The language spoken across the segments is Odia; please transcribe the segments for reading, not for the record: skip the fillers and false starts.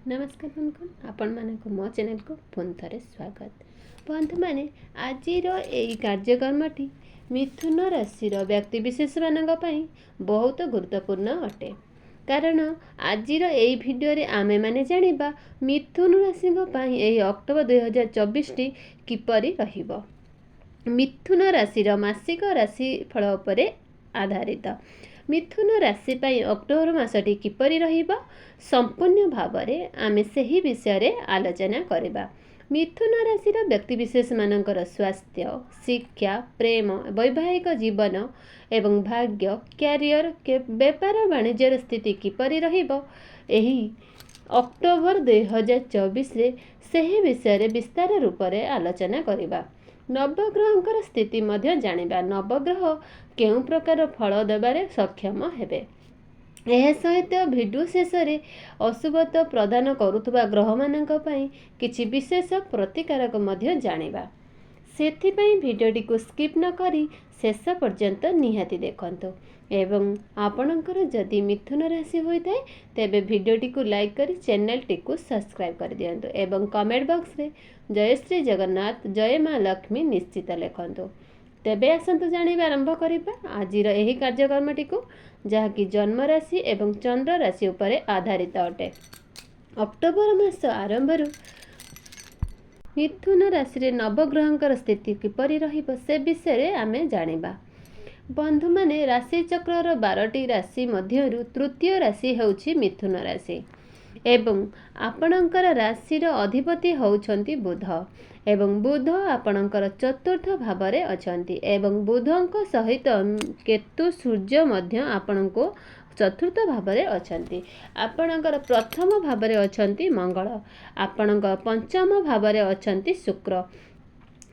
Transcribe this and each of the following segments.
नमस्कार बंधुगण आपण मानक मो चैनल को पुनः थे स्वागत। बंधु मैंने आज कार्यक्रमटी मिथुन राशि व्यक्तिशेष मान बहुत गुरुत्वपूर्ण अटे। कारण आज भिडियो आमे माने जानिबा मिथुन राशि अक्टोबर 2024 किपरि रहिबो। मिथुन राशि मासिक राशिफल उपरे आधारित। मिथुन राशि अक्टोबर मासटी किपरि रहिबो संपूर्ण भाव में आमे सही विषय आलोचना करिबा। मिथुन राशि व्यक्तिशेष मानकर स्वास्थ्य, शिक्षा, प्रेम, वैवाहिक जीवन एवं भाग्य, कैरियर, व्यापार वाणिज्यर स्थिति किपरि रहिबो एही अक्टोबर 2024 सही विषय विस्तार रूप से आलोचना करिबा। नवग्रहंकर स्थिति मध्य जानिबा। नवग्रह केउं प्रकार फल देबारे सक्षम हेबे। यह सहित भिडियो शेष में अशुभत्व प्रदान करुवा ग्रह मानक पई किछि विशेष प्रतिकारक मध्य जानिबा। सेथिपई भिडियोटी को स्किप न करी शेष पर्यंत निहाती देखंतु एवं आपणकर जदि मिथुन राशि होइताय तेबे भिडियोटी को लाइक करी चैनल टी को सब्सक्राइब कर दियंतु एवं कमेंट बॉक्स रे जय श्री जगन्नाथ, जय मां लक्ष्मी निश्चित लिखंतु। तेबे आसंतु जानिबा आरंभ करिबा आजिर एही कार्यक्रमटी को जहाँकि जन्म राशि एवं चंद्र राशि उपरे आधारित अटे। अक्टोबर मास आरंभ मिथुन राशि नवग्रहंकर स्थिति किपरि रहिबो से विषय आमे जानिबा। बंधु माने राशि चक्रर 12टी राशि मध्यरु तृतीय राशि हेउछि मिथुन राशि एवं आपणकर राशिर अधिपति होउछंती बुध एवं बुध आपणकर चतुर्थ भावरे अछंती एवं बुधंक सहित केतु सूर्य मध्य आपणको चतुर्थ भावरे अछंती। आपणकर प्रथम भावरे अछंती मंगल, आपणक पंचम भावरे अछंती शुक्र,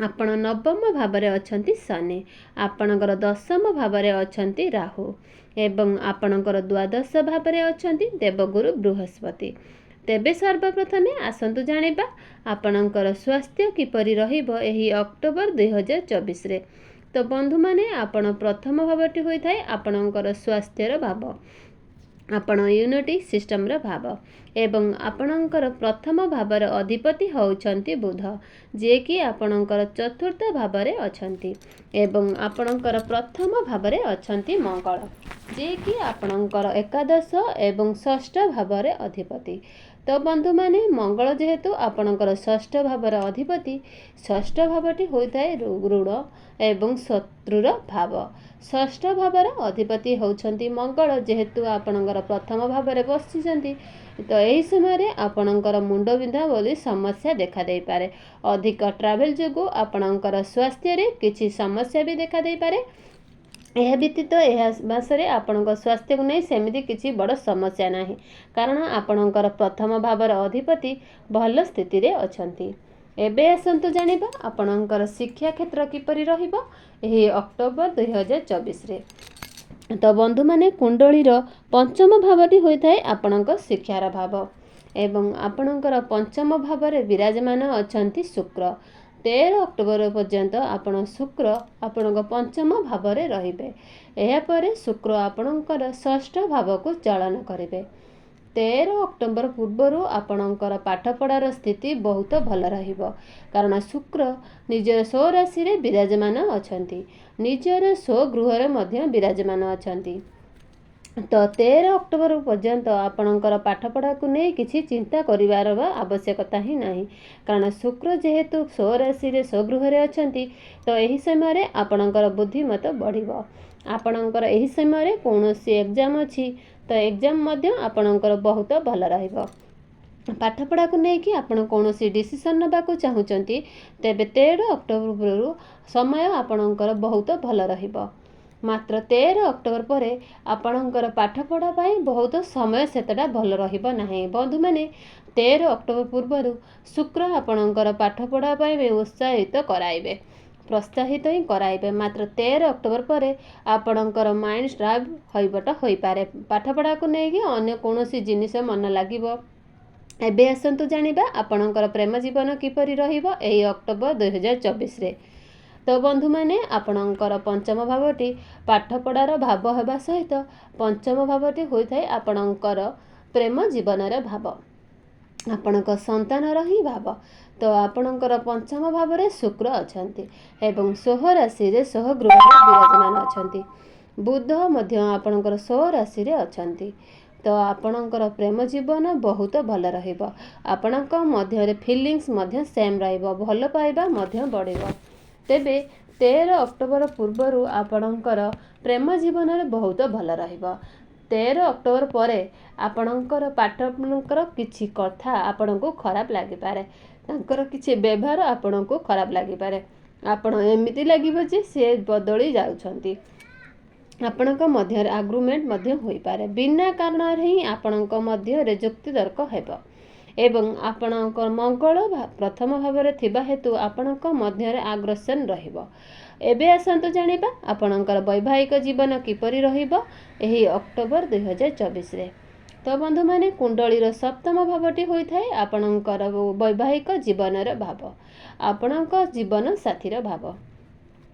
आपण नवम भावरे अछंती शनि, आपणकर दशम भावरे अछंती राहु एवं आपणकर द्वादश भावरे अछंती देवगुरु बृहस्पति। तेबे सर्वप्रथमे आसंतु जानिबा आपणकर स्वास्थ्य किपरि रहिबो एही अक्टोबर 2024 रे। तो बंधु माने आपण प्रथम भावटी होइथाय आपणकर स्वास्थ्यर भाव, आपण यूनिटी सिस्टम रो भाव एवं आपणकर प्रथम भावर अधिपति होउछंती बुध जे कि आपणकर चतुर्थ भावरे अछंती एवं आपणकर प्रथम भावरे अछंती मंगल जे कि आपणकर एकादश एवं षष्ठ भावरे अधिपति। तो बंधु माने मंगल जेहेतु आपणकर षष्ठ भावर अधिपति, षष्ठ भावटी होइथाय ऋण एवं शत्रुर भाव। षष्ठ भावर अधिपति होउछंती मंगल जेहेतु आपणकर प्रथम भावरे बसिछंती तो यही समय आपणकर मुंड बिंधा बोली समस्या देखा दे पारे। अधिक ट्रैवल जोगु आपणकर स्वास्थ्य रे किछि समस्या भी देखा दे पारे। यह व्यतीत यह मासरे आपणक स्वास्थ्य को नहीं सेमिति किछि बड़ समस्या नाही कारण आपणकर प्रथम भावर अधिपति भल स्थिति रे अछंती। एबे आसंतु जानिबा आपणकर शिक्षा क्षेत्र किपरि रहिबो एही अक्टोबर 2024 रे। तो बंधु माने कुंडलीर पंचम भावटी होइथाय आपणक शिक्षार भाव एवं आपणकर पंचम भावरे विराजमान अछंती शुक्र। 13 अक्टोबर पर्यंत आपण शुक्र आपणक पंचम भावरे रहिबे। एहा परे शुक्र आपणकर षष्ठ भाव को चलन करिवे। 13 अक्टोबर पूर्व आपणकर पाठपढ़ार स्थिति बहुत भल रहिबो कारण शुक्र निजर स्व राशि रे विराजमान अछंती, निजर स्वगृह रे मध्य विराजमान अछंती। तो 13 अक्टोबर पर्यंत आपणकर पाठपढ़ा को नहीं किसी चिंता करिवार आवश्यकता ही नहीं कारण शुक्र जेहेतु स्व राशि रे स्वगृह रे अछंती तो एही समय रे आपणकर बुद्धिमत बढ़िबो। आपणकर एही समय रे कोनोसी एग्जाम अछि तो एग्जाम मध्य आपणकर बहुत भल रहिबो। पाठपढ़ा को लेकिन आपण कोनोसी डिसीजन नबा को चाहुचंती तेबे 13 अक्टोबर समय आपणकर बहुत भल रहिबो। मात्र 13 अक्टोबर परे आपणकर पाठपढ़ा पाई बहुत समय सेतटा भल रहिबो नाही। बंधु माने 13 अक्टोबर पूर्व शुक्र आपणकर पाठपढ़ा पाई उत्साहित कराइबे, प्रोत्साहित ही कराइबे। मात्र 13 अक्टोबर परे आपणकर माइंड स्ट्राइव होइबट होई पारे। पाठपढ़ा को लेकिन अन्य कोनोसी जिनिस मन लागिबो। एबे आसंतु जानिबा आपणकर प्रेम जीवन किपरि रहिबो एही अक्टोबर 2024 रे। तो बंधु माने आपणकर पंचम भावटी पाठपढ़ार भाव हेबा सहित पंचम भावटी होइथाय आपणकर प्रेम जीवनर भाव। ଆପଣଙ୍କ ସନ୍ତାନର ହିଁ ଭାବ। ତ ଆପଣଙ୍କର ପଞ୍ଚମ ଭାବରେ ଶୁକ୍ର ଅଛନ୍ତି ଏବଂ ଷୋହ ରାଶିରେ ଷୋହ ଗୃହରେ ବିରାଜମାନ ଅଛନ୍ତି। ବୁଧ ମଧ୍ୟ ଆପଣଙ୍କର ଷୋହ ରାଶିରେ ଅଛନ୍ତି। ତ ଆପଣଙ୍କର ପ୍ରେମ ଜୀବନ ବହୁତ ଭଲ ରହିବ। ଆପଣଙ୍କ ମଧ୍ୟରେ ଫିଲିଙ୍ଗସ୍ ମଧ୍ୟ ସେମ୍ ରହିବ, ଭଲ ପାଇବା ମଧ୍ୟ ବଢ଼ିବ। ତେବେ 13 ଅକ୍ଟୋବର ପୂର୍ବରୁ ଆପଣଙ୍କର ପ୍ରେମ ଜୀବନରେ ବହୁତ ଭଲ ରହିବ। 13 ଅକ୍ଟୋବର ପରେ ଆପଣଙ୍କର ପାର୍ଟନରଙ୍କର କିଛି କଥା ଆପଣଙ୍କୁ ଖରାପ ଲାଗିପାରେ, ତାଙ୍କର କିଛି ବ୍ୟବହାର ଆପଣଙ୍କୁ ଖରାପ ଲାଗିପାରେ। ଆପଣ ଏମିତି ଲାଗିବ ଯେ ସେ ବଦଳି ଯାଉଛନ୍ତି। ଆପଣଙ୍କ ମଧ୍ୟରେ ଆଗ୍ରିମେଣ୍ଟ ମଧ୍ୟ ହୋଇପାରେ। ବିନା କାରଣରେ ହିଁ ଆପଣଙ୍କ ମଧ୍ୟରେ ଯୁକ୍ତିତର୍କ ହେବ ଏବଂ ଆପଣଙ୍କ ମଙ୍ଗଳ ପ୍ରଥମ ଭାବରେ ଥିବା ହେତୁ ଆପଣଙ୍କ ମଧ୍ୟରେ ଆଗ୍ରେସନ୍ ରହିବ। ଏବେ ଆସନ୍ତୁ ଜାଣିବା ଆପଣଙ୍କର ବୈବାହିକ ଜୀବନ କିପରି ରହିବ ଏହି ଅକ୍ଟୋବର 2024ରେ। ତ ବନ୍ଧୁମାନେ, କୁଣ୍ଡଳୀର ସପ୍ତମ ଭାବଟି ହୋଇଥାଏ ଆପଣଙ୍କର ବୈବାହିକ ଜୀବନର ଭାବ, ଆପଣଙ୍କ ଜୀବନ ସାଥୀର ଭାବ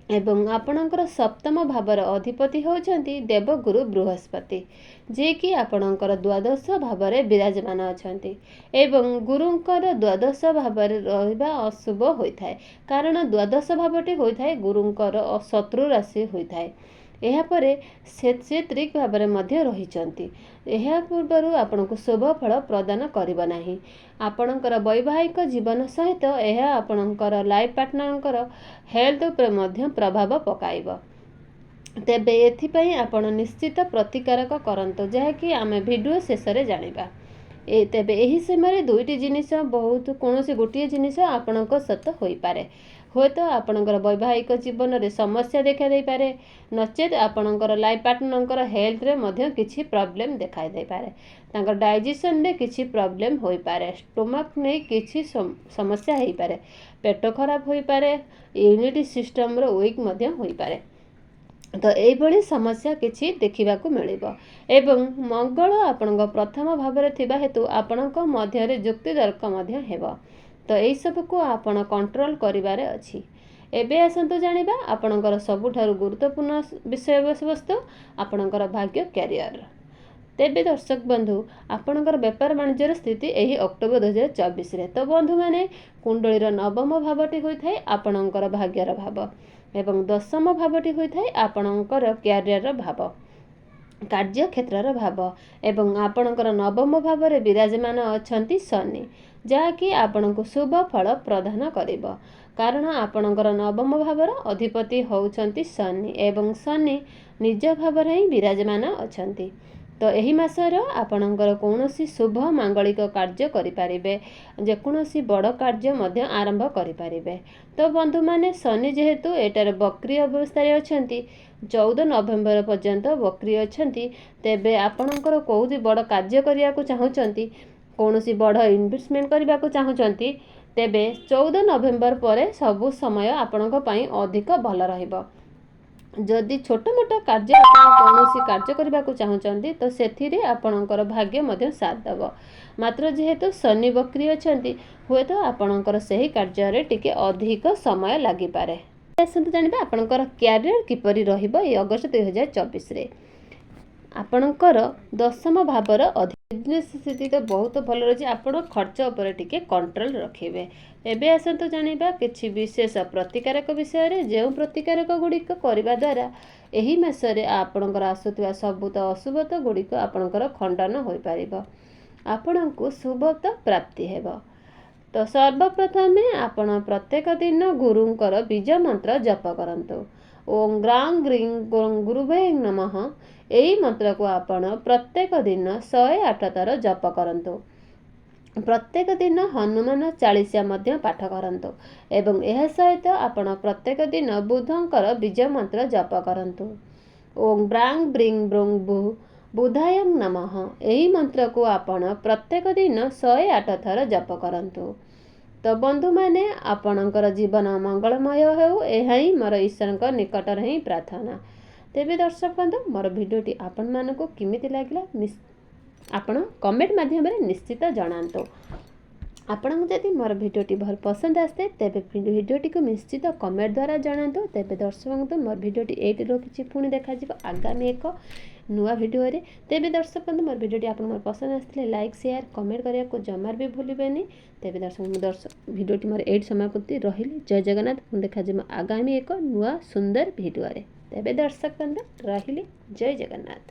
ଏବଂ ଆପଣଙ୍କର ସପ୍ତମ ଭାବର ଅଧିପତି ହେଉଛନ୍ତି ଦେବଗୁରୁ ବୃହସ୍ପତି, ଯିଏକି ଆପଣଙ୍କର ଦ୍ୱାଦଶ ଭାବରେ ବିରାଜମାନ ଅଛନ୍ତି ଏବଂ ଗୁରୁଙ୍କର ଦ୍ୱାଦଶ ଭାବରେ ରହିବା ଅଶୁଭ ହୋଇଥାଏ, କାରଣ ଦ୍ୱାଦଶ ଭାବଟି ହୋଇଥାଏ ଗୁରୁଙ୍କର ଶତ୍ରୁ ରାଶି ହୋଇଥାଏ। ଏହାପରେ ସେ ତ୍ରିକ ଭାବରେ ମଧ୍ୟ ରହିଛନ୍ତି। ଏହା ପୂର୍ବରୁ ଆପଣଙ୍କୁ ଶୁଭ ଫଳ ପ୍ରଦାନ କରିବ ନାହିଁ। ଆପଣଙ୍କର ବୈବାହିକ ଜୀବନ ସହିତ ଏହା ଆପଣଙ୍କର ଲାଇଫ୍ ପାର୍ଟନରଙ୍କର ହେଲ୍ଥ ଉପରେ ମଧ୍ୟ ପ୍ରଭାବ ପକାଇବ। ତେବେ ଏଥିପାଇଁ ଆପଣ ନିଶ୍ଚିତ ପ୍ରତିକାରକ କରନ୍ତୁ, ଯାହାକି ଆମେ ଭିଡ଼ିଓ ଶେଷରେ ଜାଣିବା। ତେବେ ଏହି ସମୟରେ ଦୁଇଟି ଜିନିଷ କୌଣସି ଗୋଟିଏ ଜିନିଷ ଆପଣଙ୍କ ସହିତ ହୋଇପାରେ। ହୁଏତ ଆପଣଙ୍କର ବୈବାହିକ ଜୀବନରେ ସମସ୍ୟା ଦେଖାଦେଇପାରେ, ନଚେତ୍ ଆପଣଙ୍କର ଲାଇଫ୍ ପାର୍ଟନରଙ୍କର ହେଲ୍ଥରେ ମଧ୍ୟ କିଛି ପ୍ରୋବ୍ଲେମ୍ ଦେଖାଦେଇପାରେ। ତାଙ୍କର ଡାଇଜେସନରେ କିଛି ପ୍ରୋବ୍ଲେମ୍ ହୋଇପାରେ, ଷ୍ଟୋମାକ୍ ନେଇ କିଛି ସମସ୍ୟା ହୋଇପାରେ, ପେଟ ଖରାପ ହୋଇପାରେ, ଇମ୍ୟୁନିଟି ସିଷ୍ଟମର ୱିକ୍ ମଧ୍ୟ ହୋଇପାରେ। ତ ଏଇଭଳି ସମସ୍ୟା କିଛି ଦେଖିବାକୁ ମିଳିବ ଏବଂ ମଙ୍ଗଳ ଆପଣଙ୍କ ପ୍ରଥମ ଭାବରେ ଥିବା ହେତୁ ଆପଣଙ୍କ ମଧ୍ୟରେ ଯୁକ୍ତିତର୍କ ମଧ୍ୟ ହେବ। ତ ଏହିସବୁକୁ ଆପଣ କଣ୍ଟ୍ରୋଲ କରିବାରେ ଅଛି। ଏବେ ଆସନ୍ତୁ ଜାଣିବା ଆପଣଙ୍କର ସବୁଠାରୁ ଗୁରୁତ୍ୱପୂର୍ଣ୍ଣ ବିଷୟବସ୍ତୁ, ଆପଣଙ୍କର ଭାଗ୍ୟ କ୍ୟାରିୟର। ତେବେ ଦର୍ଶକ ବନ୍ଧୁ, ଆପଣଙ୍କର ବେପାର ବାଣିଜ୍ୟର ସ୍ଥିତି ଏହି ଅକ୍ଟୋବର 2024ରେ। ତ ବନ୍ଧୁମାନେ, କୁଣ୍ଡଳୀର ନବମ ଭାବଟି ହୋଇଥାଏ ଆପଣଙ୍କର ଭାଗ୍ୟର ଭାବ ଏବଂ ଦଶମ ଭାବଟି ହୋଇଥାଏ ଆପଣଙ୍କର କ୍ୟାରିୟର ଭାବ, କାର୍ଯ୍ୟକ୍ଷେତ୍ରର ଭାବ ଏବଂ ଆପଣଙ୍କର ନବମ ଭାବରେ ବିରାଜମାନ ଅଛନ୍ତି ଶନି, ଯାହାକି ଆପଣଙ୍କୁ ଶୁଭ ଫଳ ପ୍ରଦାନ କରିବ, କାରଣ ଆପଣଙ୍କର ନବମ ଭାବର ଅଧିପତି ହେଉଛନ୍ତି ଶନି ଏବଂ ଶନି ନିଜ ଭାବରେ ହିଁ ବିରାଜମାନ ଅଛନ୍ତି। ତ ଏହି ମାସର ଆପଣଙ୍କର କୌଣସି ଶୁଭ ମାଙ୍ଗଳିକ କାର୍ଯ୍ୟ କରିପାରିବେ, ଯେକୌଣସି ବଡ଼ କାର୍ଯ୍ୟ ମଧ୍ୟ ଆରମ୍ଭ କରିପାରିବେ। ତ ବନ୍ଧୁମାନେ, ଶନି ଯେହେତୁ ଏଠାରେ ବକ୍ରି ଅବସ୍ଥାରେ ଅଛନ୍ତି, 14 ନଭେମ୍ବର ପର୍ଯ୍ୟନ୍ତ ବକ୍ରି ଅଛନ୍ତି, ତେବେ ଆପଣଙ୍କର କେଉଁଠି ବଡ଼ କାର୍ଯ୍ୟ କରିବାକୁ ଚାହୁଁଛନ୍ତି, କୌଣସି ବଡ଼ ଇନଭେଷ୍ଟମେଣ୍ଟ କରିବାକୁ ଚାହୁଁଛନ୍ତି, ତେବେ 14 ନଭେମ୍ବର ପରେ ସବୁ ସମୟ ଆପଣଙ୍କ ପାଇଁ ଅଧିକ ଭଲ ରହିବ। ଯଦି ଛୋଟ ମୋଟ କାର୍ଯ୍ୟ ଆପଣ କୌଣସି କାର୍ଯ୍ୟ କରିବାକୁ ଚାହୁଁଛନ୍ତି, ତ ସେଥିରେ ଆପଣଙ୍କର ଭାଗ୍ୟ ମଧ୍ୟ ସାଥ ଦେବ। ମାତ୍ର ଯେହେତୁ ଶନି ବକ୍ରି ଅଛନ୍ତି, ହୁଏତ ଆପଣଙ୍କର ସେହି କାର୍ଯ୍ୟରେ ଟିକେ ଅଧିକ ସମୟ ଲାଗିପାରେ। ଆସନ୍ତୁ ଜାଣିବା ଆପଣଙ୍କର କ୍ୟାରିୟର କିପରି ରହିବ ଏହି ଅଗଷ୍ଟ 2024ରେ। ଆପଣଙ୍କର ଦଶମ ଭାବର ବିଜନେସ୍ ସ୍ଥିତି ତ ବହୁତ ଭଲ ରହିଛି, ଆପଣ ଖର୍ଚ୍ଚ ଉପରେ ଟିକେ କଣ୍ଟ୍ରୋଲ ରଖିବେ। ଏବେ ଆସନ୍ତୁ ଜାଣିବା କିଛି ବିଶେଷ ପ୍ରତିକାରକ ବିଷୟରେ, ଯେଉଁ ପ୍ରତିକାରକ ଗୁଡ଼ିକ କରିବା ଦ୍ୱାରା ଏହି ମାସରେ ଆପଣଙ୍କର ଆସୁଥିବା ସବୁତ ଅଶୁଭତ ଗୁଡ଼ିକ ଆପଣଙ୍କର ଖଣ୍ଡନ ହୋଇପାରିବ, ଆପଣଙ୍କୁ ଶୁଭତ ପ୍ରାପ୍ତି ହେବ। ତ ସର୍ବପ୍ରଥମେ ଆପଣ ପ୍ରତ୍ୟେକ ଦିନ ଗୁରୁଙ୍କର ବୀଜ ମନ୍ତ୍ର ଜପ କରନ୍ତୁ। ଓಂ ଗ୍ରାଂ ଗ୍ରିଂ ଗୁରୁଭୈ ନମଃ। ଏହି ମନ୍ତ୍ରକୁ ଆପଣ ପ୍ରତ୍ୟେକ ଦିନ 108 ଥର ଜପ କରନ୍ତୁ। ପ୍ରତ୍ୟେକ ଦିନ ହନୁମାନ ଚାଳିଶା ମଧ୍ୟ ପାଠ କରନ୍ତୁ ଏବଂ ଏହା ସହିତ ଆପଣ ପ୍ରତ୍ୟେକ ଦିନ ବୁଧଙ୍କର ବୀଜ ମନ୍ତ୍ର ଜପ କରନ୍ତୁ। ଓಂ ବ୍ରାଂ ବ୍ରିଂ ବ୍ରୁଂ ବୁ ବୁଧାୟ ନମଃ। ଏହି ମନ୍ତ୍ରକୁ ଆପଣ ପ୍ରତ୍ୟେକ ଦିନ 108 ଥର ଜପ କରନ୍ତୁ। ତ ବନ୍ଧୁମାନେ, ଆପଣଙ୍କର ଜୀବନ ମଙ୍ଗଳମୟ ହେଉ, ଏହା ହିଁ ମୋର ଈଶ୍ୱରଙ୍କ ନିକଟରେ ହିଁ ପ୍ରାର୍ଥନା। ତେବେ ଦର୍ଶକ ବନ୍ଧୁ, ମୋର ଭିଡ଼ିଓଟି ଆପଣମାନଙ୍କୁ କେମିତି ଲାଗିଲା ଆପଣ କମେଣ୍ଟ ମାଧ୍ୟମରେ ନିଶ୍ଚିତ ଜଣାନ୍ତୁ। ଆପଣଙ୍କୁ ଯଦି ମୋର ଭିଡ଼ିଓଟି ଭଲ ପସନ୍ଦ ଆସିଥାଏ ତେବେ ଭିଡ଼ିଓଟିକୁ ନିଶ୍ଚିତ କମେଣ୍ଟ ଦ୍ୱାରା ଜଣାନ୍ତୁ। ତେବେ ଦର୍ଶକ ବନ୍ଧୁ ମୋର ଭିଡ଼ିଓଟି ଏଇଠି ରଖୁଛି, ପୁଣି ଦେଖାଯିବ ଆଗାମୀ ଏକ ନୂଆ ଭିଡ଼ିଓରେ। ତେବେ ଦର୍ଶକ ବନ୍ଧୁ ମୋର ଭିଡ଼ିଓଟି ଆପଣଙ୍କର ପସନ୍ଦ ଆସିଥିଲେ ଲାଇକ୍ ସେୟାର କମେଣ୍ଟ କରିବାକୁ ଜମାରୁ ବି ଭୁଲିବେନି। ତେବେ ଭିଡ଼ିଓଟି ମୋର ଏଇଠି ସମାପ୍ତି। ରହିଲି, ଜୟ ଜଗନ୍ନାଥ। ପୁଣି ଦେଖାଯିବ ଆଗାମୀ ଏକ ନୂଆ ସୁନ୍ଦର ଭିଡ଼ିଓରେ। ତେବେ ଦର୍ଶକ ବନ୍ଧୁ ରହିଲି, ଜୟ ଜଗନ୍ନାଥ।